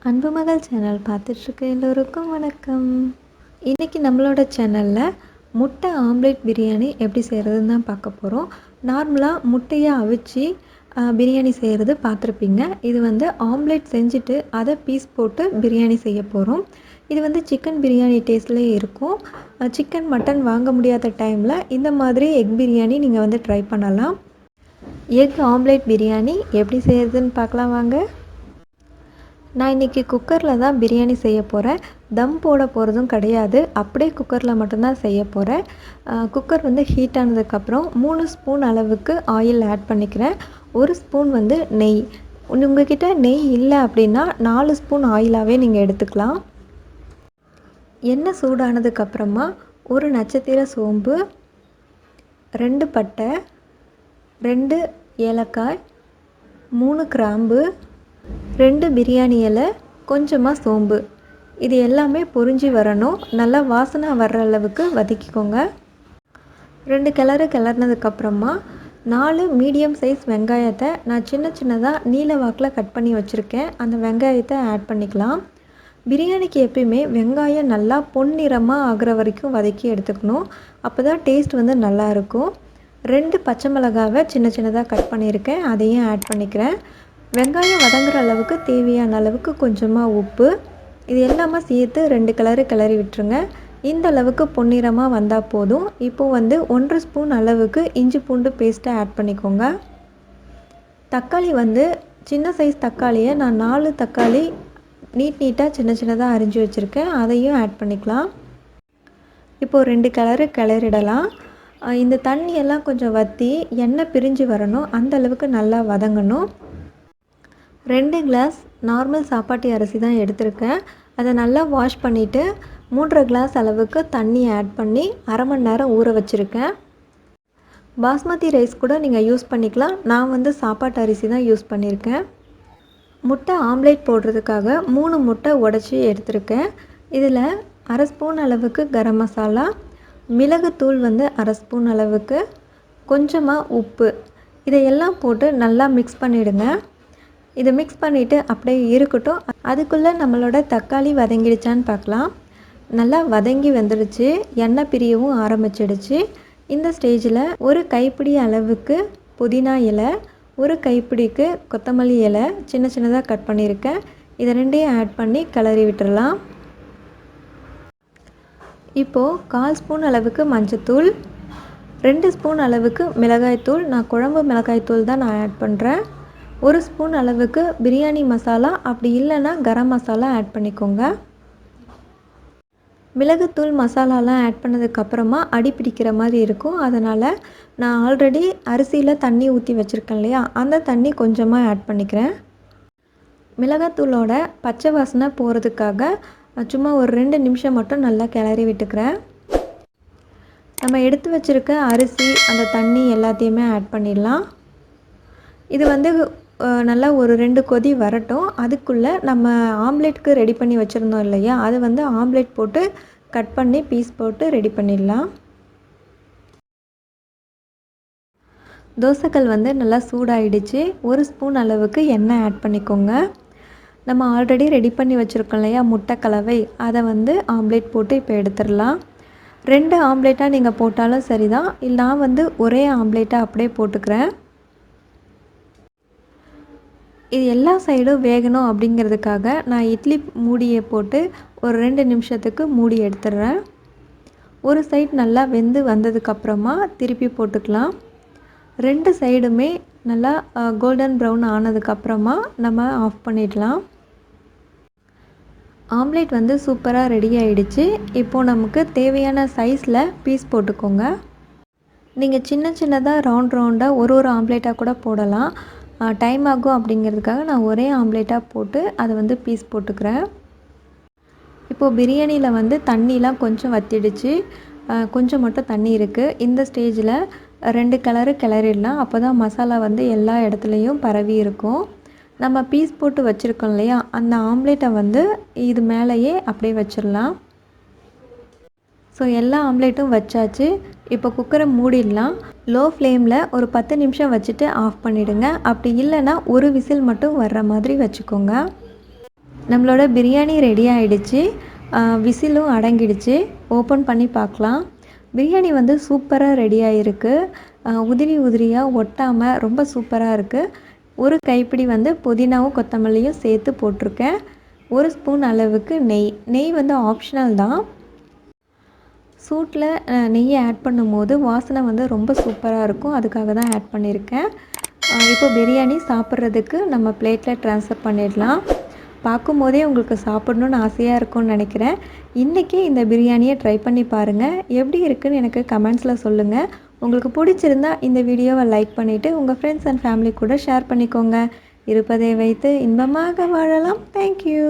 அன்பு மகள் சேனல் பார்த்துட்ருக்க எல்லோருக்கும் வணக்கம். இன்றைக்கி நம்மளோட சேனலில் முட்டை ஆம்லேட் பிரியாணி எப்படி செய்கிறதுன்னு தான் பார்க்க போகிறோம். நார்மலாக முட்டையை அவிச்சு பிரியாணி செய்கிறது பார்த்துருப்பீங்க. இது வந்து ஆம்லேட் செஞ்சுட்டு அதை பீஸ் போட்டு பிரியாணி செய்ய போகிறோம். இது வந்து சிக்கன் பிரியாணி டேஸ்ட்லேயே இருக்கும். சிக்கன் மட்டன் வாங்க முடியாத டைமில் இந்த மாதிரி எக் பிரியாணி நீங்கள் வந்து ட்ரை பண்ணலாம். எக் ஆம்லேட் பிரியாணி எப்படி செய்கிறதுன்னு பார்க்கலாம் வாங்க. நான் இன்றைக்கி குக்கரில் தான் பிரியாணி செய்ய போகிறேன். தம் போட போகிறதும் கிடையாது, அப்படியே குக்கரில் மட்டும்தான் செய்ய போகிறேன். குக்கர் வந்து ஹீட் ஆனதுக்கப்புறம் 3 ஸ்பூன் அளவுக்கு ஆயில் ஆட் பண்ணிக்கிறேன். 1 ஸ்பூன் வந்து நெய். உங்ககிட்ட நெய் இல்லை அப்படின்னா 4 ஸ்பூன் ஆயிலாகவே நீங்கள் எடுத்துக்கலாம். எண்ணெய் சூடானதுக்கப்புறமா 1 நட்சத்திர சோம்பு, 2 பட்டை, 2 ஏலக்காய், 3 கிராம்பு, 2 பிரியாணி இலை, கொஞ்சமாக சோம்பு, இது எல்லாமே பொரிஞ்சு வரணும். நல்லா வாசனை வர்ற அளவுக்கு வதக்கிக்கோங்க. 2 கிளறினதுக்கப்புறமா 4 மீடியம் சைஸ் வெங்காயத்தை நான் சின்ன சின்னதாக நீல வாக்கில் கட் பண்ணி வச்சுருக்கேன். அந்த வெங்காயத்தை ஆட் பண்ணிக்கலாம். பிரியாணிக்கு எப்பயுமே வெங்காயம் நல்லா பொன்னிறமாக ஆகிற வரைக்கும் வதக்கி எடுத்துக்கணும். அப்போ தான் டேஸ்ட் வந்து நல்லாயிருக்கும். 2 பச்சை மிளகாவை சின்ன சின்னதாக கட் பண்ணியிருக்கேன், அதையும் ஆட் பண்ணிக்கிறேன். வெங்காயம் வதங்குற அளவுக்கு தேவையான அளவுக்கு கொஞ்சமாக உப்பு, இது எல்லாமே சேர்த்து 2 கிளறி விட்டுருங்க. இந்த அளவுக்கு பொன்னிறமாக வந்தால் போதும். இப்போது வந்து 1 ஸ்பூன் அளவுக்கு இஞ்சி பூண்டு பேஸ்ட்டை ஆட் பண்ணிக்கோங்க. தக்காளி வந்து சின்ன சைஸ் தக்காளியை நான் 4 தக்காளி நீட்டாக சின்ன சின்னதாக அரிஞ்சு வச்சுருக்கேன், அதையும் ஆட் பண்ணிக்கலாம். இப்போது 2 கிளறிடலாம். இந்த தண்ணியெல்லாம் கொஞ்சம் வற்றி எண்ணெய் பிரிஞ்சு வரணும், அந்த அளவுக்கு நல்லா வதங்கணும். 2 கிளாஸ் நார்மல் சாப்பாட்டு அரிசி தான் எடுத்திருக்கேன். அதை நல்லா வாஷ் பண்ணிவிட்டு 3 கிளாஸ் அளவுக்கு தண்ணி ஆட் பண்ணி அரை மணி நேரம் ஊற வச்சுருக்கேன். பாஸ்மதி ரைஸ் கூட நீங்கள் யூஸ் பண்ணிக்கலாம். நான் வந்து சாப்பாட்டு அரிசி தான் யூஸ் பண்ணியிருக்கேன். முட்டை ஆம்லேட் போடுறதுக்காக 3 முட்டை உடச்சி எடுத்திருக்கேன். இதில் அரை ஸ்பூன் அளவுக்கு கரம் மசாலா, மிளகுத்தூள் வந்து அரை ஸ்பூன் அளவுக்கு, கொஞ்சமாக உப்பு, இதையெல்லாம் போட்டு நல்லா மிக்ஸ் பண்ணிவிடுங்க. இதை மிக்ஸ் பண்ணிவிட்டு அப்படியே இருக்கட்டும். அதுக்குள்ளே நம்மளோட தக்காளி வதங்கிடுச்சான்னு பார்க்கலாம். நல்லா வதங்கி வந்துடுச்சு, எண்ணெய் பிரியவும் ஆரம்பிச்சிடுச்சு. இந்த ஸ்டேஜில் 1 கைப்பிடி அளவுக்கு புதினா இலை, 1 கைப்பிடிக்கு கொத்தமல்லி இலை சின்ன சின்னதாக கட் பண்ணியிருக்கேன். இதை 2ஐயும் ஆட் பண்ணி கிளறி விட்டுடலாம். இப்போது 1/4 ஸ்பூன் அளவுக்கு மஞ்சத்தூள், 2 ஸ்பூன் அளவுக்கு மிளகாய்த்தூள், நான் குழம்பு மிளகாய்த்தூள் தான் நான் ஆட் பண்ணுறேன். 1 ஸ்பூன் அளவுக்கு பிரியாணி மசாலா, அப்படி இல்லைன்னா கரம் மசாலா ஆட் பண்ணிக்கோங்க. மிளகுத்தூள் மசாலாலாம் ஆட் பண்ணதுக்கப்புறமா அடி பிடிக்கிற மாதிரி இருக்கும். அதனால் நான் ஆல்ரெடி அரிசியில் தண்ணி ஊற்றி வச்சுருக்கேன் இல்லையா, அந்த தண்ணி கொஞ்சமாக ஆட் பண்ணிக்கிறேன். மிளகாத்தூளோட பச்சை வாசனை போகிறதுக்காக சும்மா ஒரு 2 நிமிஷம் மட்டும் நல்லா கிளறி விட்டுக்கிறேன். நம்ம எடுத்து வச்சுருக்க அரிசி, அந்த தண்ணி எல்லாத்தையுமே ஆட் பண்ணிடலாம். இது வந்து நல்லா ஒரு 2 கொதி வரட்டும். அதுக்குள்ளே நம்ம ஆம்லேட்டுக்கு ரெடி பண்ணி வச்சுருந்தோம் இல்லையா, அது வந்து ஆம்லேட் போட்டு கட் பண்ணி பீஸ் போட்டு ரெடி பண்ணிடலாம். தோசைக்கல் வந்து நல்லா சூடாயிடுச்சு. 1 ஸ்பூன் அளவுக்கு எண்ணெய் ஆட் பண்ணிக்கோங்க. நம்ம ஆல்ரெடி ரெடி பண்ணி வச்சுருக்கோம் இல்லையா முட்டை கலவை, அதை வந்து ஆம்லேட் போட்டு இப்போ எடுத்துடலாம். 2 ஆம்லேட்டாக நீங்கள் போட்டாலும் சரி தான், இல்லை நான் வந்து ஒரே ஆம்லேட்டாக அப்படியே போட்டுக்கிறேன். இது எல்லா சைடும் வேகணும் அப்படிங்கிறதுக்காக நான் இட்லி மூடியை போட்டு ஒரு 2 நிமிஷத்துக்கு மூடி எடுத்துடுறேன். ஒரு சைடு நல்லா வெந்து வந்ததுக்கப்புறமா திருப்பி போட்டுக்கலாம். 2 சைடுமே நல்லா கோல்டன் ப்ரௌன் ஆனதுக்கப்புறமா நம்ம ஆஃப் பண்ணிடலாம். ஆம்லேட் வந்து சூப்பராக ரெடி ஆகிடுச்சு. இப்போது நமக்கு தேவையான சைஸில் பீஸ் போட்டுக்கோங்க. நீங்கள் சின்ன சின்னதாக ரவுண்டாக ஒரு ஆம்லேட்டாக கூட போடலாம். டைம் ஆகும் அப்படிங்கிறதுக்காக நான் ஒரே ஆம்லேட்டாக போட்டு அதை வந்து பீஸ் போட்டுக்கிறேன். இப்போது பிரியாணியில் வந்து தண்ணிலாம் கொஞ்சம் வற்றிடுச்சு, கொஞ்சம் மட்டும் தண்ணி இருக்குது. இந்த ஸ்டேஜில் 2 கிளறிடலாம். அப்போ தான் மசாலா வந்து எல்லா இடத்துலையும் பரவி இருக்கும். நம்ம பீஸ் போட்டு வச்சுருக்கோம் இல்லையா, அந்த ஆம்லேட்டை வந்து இது மேலேயே அப்படியே வச்சிடலாம். ஸோ எல்லா ஆம்லேட்டும் வச்சாச்சு. இப்போ குக்கரை மூடிடலாம். லோ ஃப்ளேமில் ஒரு 10 நிமிஷம் வச்சுட்டு ஆஃப் பண்ணிவிடுங்க. அப்படி இல்லைன்னா ஒரு விசில் மட்டும் வர்ற மாதிரி வச்சுக்கோங்க. நம்மளோட பிரியாணி ரெடி ஆகிடுச்சு. விசிலும் அடங்கிடுச்சு. ஓப்பன் பண்ணி பார்க்கலாம். பிரியாணி வந்து சூப்பராக ரெடி ஆகிருக்கு. உதிரி உதிரியாக ஒட்டாமல் ரொம்ப சூப்பராக இருக்குது. ஒரு கைப்பிடி வந்து புதினாவும் கொத்தமல்லியும் சேர்த்து போட்டிருக்கேன். 1 ஸ்பூன் அளவுக்கு நெய் வந்து ஆப்ஷனல் தான். சூட்டில் நெய்யை ஆட் பண்ணும்போது வாசனை வந்து ரொம்ப சூப்பராக இருக்கும். அதுக்காக தான் ஆட் பண்ணியிருக்கேன். இப்போ பிரியாணி சாப்பிட்றதுக்கு நம்ம பிளேட்டில் ட்ரான்ஸ்ஃபர் பண்ணிடலாம். பார்க்கும்போதே உங்களுக்கு சாப்பிட்ணுன்னு ஆசையாக இருக்கும்னு நினைக்கிறேன். இன்றைக்கி இந்த பிரியாணியை ட்ரை பண்ணி பாருங்கள். எப்படி இருக்குதுன்னு எனக்கு கமெண்ட்ஸில் சொல்லுங்கள். உங்களுக்கு பிடிச்சிருந்தா இந்த வீடியோவை லைக் பண்ணிவிட்டு உங்கள் ஃப்ரெண்ட்ஸ் அண்ட் ஃபேமிலி கூட ஷேர் பண்ணிக்கோங்க. இருப்பதை வைத்து இன்பமாக வாழலாம். தேங்க்யூ.